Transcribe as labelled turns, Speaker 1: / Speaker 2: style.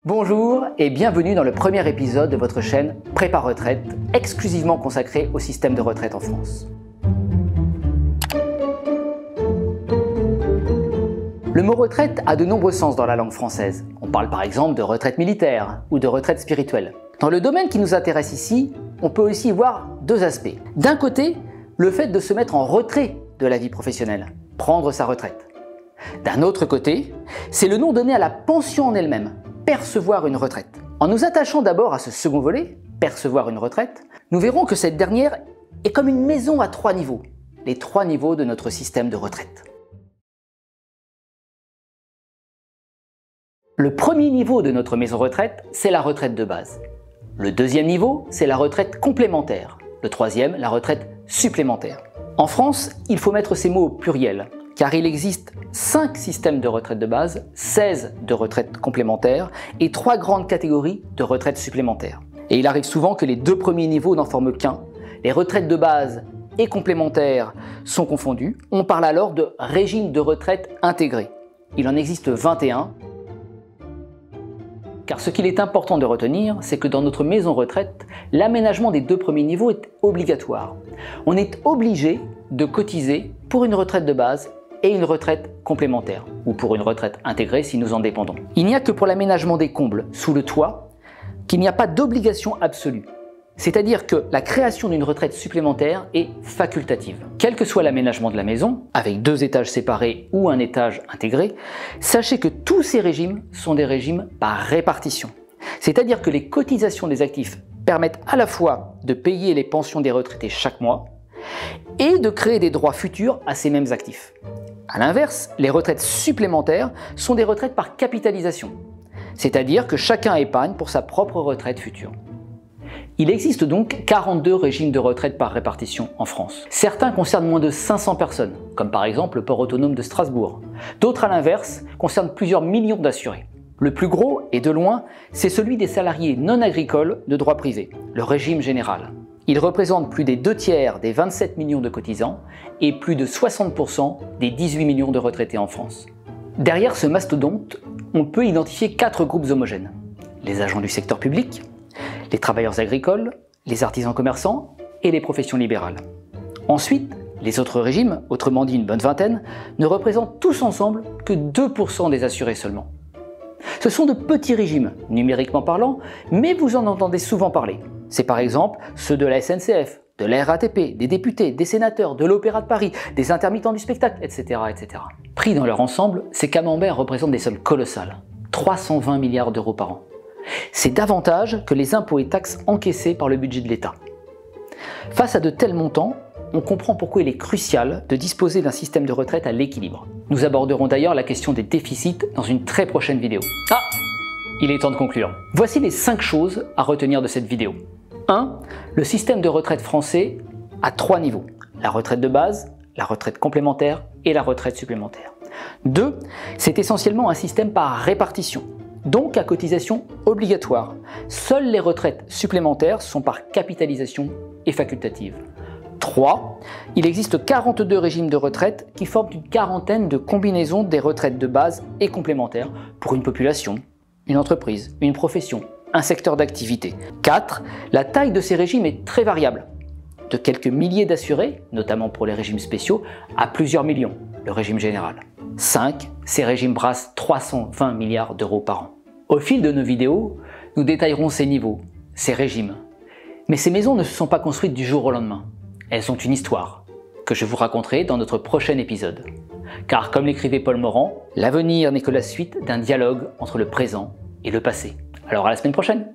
Speaker 1: Bonjour et bienvenue dans le premier épisode de votre chaîne Prépa Retraite, exclusivement consacrée au système de retraite en France. Le mot retraite a de nombreux sens dans la langue française. On parle par exemple de retraite militaire ou de retraite spirituelle. Dans le domaine qui nous intéresse ici, on peut aussi voir deux aspects. D'un côté, le fait de se mettre en retrait de la vie professionnelle, prendre sa retraite. D'un autre côté, c'est le nom donné à la pension en elle-même, percevoir une retraite. En nous attachant d'abord à ce second volet, percevoir une retraite, nous verrons que cette dernière est comme une maison à 3 niveaux, les 3 niveaux de notre système de retraite. Le premier niveau de notre maison retraite, c'est la retraite de base. Le deuxième niveau, c'est la retraite complémentaire. Le troisième, la retraite supplémentaire. En France, il faut mettre ces mots au pluriel, car il existe 5 systèmes de retraite de base, 16 de retraite complémentaire et 3 grandes catégories de retraite supplémentaire. Et il arrive souvent que les 2 premiers niveaux n'en forment qu'un. Les retraites de base et complémentaires sont confondues. On parle alors de régime de retraite intégré. Il en existe 21. Car ce qu'il est important de retenir, c'est que dans notre maison retraite, l'aménagement des 2 premiers niveaux est obligatoire. On est obligé de cotiser pour une retraite de base et une retraite complémentaire, ou pour une retraite intégrée si nous en dépendons. Il n'y a que pour l'aménagement des combles sous le toit qu'il n'y a pas d'obligation absolue. C'est-à-dire que la création d'une retraite supplémentaire est facultative. Quel que soit l'aménagement de la maison, avec 2 étages séparés ou un étage intégré, sachez que tous ces régimes sont des régimes par répartition. C'est-à-dire que les cotisations des actifs permettent à la fois de payer les pensions des retraités chaque mois et de créer des droits futurs à ces mêmes actifs. A l'inverse, les retraites supplémentaires sont des retraites par capitalisation. C'est-à-dire que chacun épargne pour sa propre retraite future. Il existe donc 42 régimes de retraite par répartition en France. Certains concernent moins de 500 personnes, comme par exemple le port autonome de Strasbourg. D'autres, à l'inverse, concernent plusieurs millions d'assurés. Le plus gros, et de loin, c'est celui des salariés non agricoles de droit privé, le régime général. Il représente plus des 2/3 des 27 millions de cotisants et plus de 60% des 18 millions de retraités en France. Derrière ce mastodonte, on peut identifier 4 groupes homogènes. Les agents du secteur public, les travailleurs agricoles, les artisans commerçants et les professions libérales. Ensuite, les autres régimes, autrement dit une bonne vingtaine, ne représentent tous ensemble que 2% des assurés seulement. Ce sont de petits régimes, numériquement parlant, mais vous en entendez souvent parler. C'est par exemple ceux de la SNCF, de la RATP, des députés, des sénateurs, de l'Opéra de Paris, des intermittents du spectacle, etc. etc. Pris dans leur ensemble, ces camemberts représentent des sommes colossales, 320 milliards d'euros par an. C'est davantage que les impôts et taxes encaissés par le budget de l'État. Face à de tels montants, on comprend pourquoi il est crucial de disposer d'un système de retraite à l'équilibre. Nous aborderons d'ailleurs la question des déficits dans une très prochaine vidéo. Ah, il est temps de conclure. Voici les 5 choses à retenir de cette vidéo. 1. Le système de retraite français a 3 niveaux. La retraite de base, la retraite complémentaire et la retraite supplémentaire. 2. C'est essentiellement un système par répartition, donc à cotisation obligatoire. Seules les retraites supplémentaires sont par capitalisation et facultatives. 3. Il existe 42 régimes de retraite qui forment une quarantaine de combinaisons des retraites de base et complémentaires pour une population, une entreprise, une profession, un secteur d'activité. 4. La taille de ces régimes est très variable, de quelques milliers d'assurés, notamment pour les régimes spéciaux, à plusieurs millions, le régime général. 5. Ces régimes brassent 320 milliards d'euros par an. Au fil de nos vidéos, nous détaillerons ces niveaux, ces régimes. Mais ces maisons ne se sont pas construites du jour au lendemain. Elles ont une histoire, que je vous raconterai dans notre prochain épisode. Car comme l'écrivait Paul Morand, l'avenir n'est que la suite d'un dialogue entre le présent et le passé. Alors à la semaine prochaine!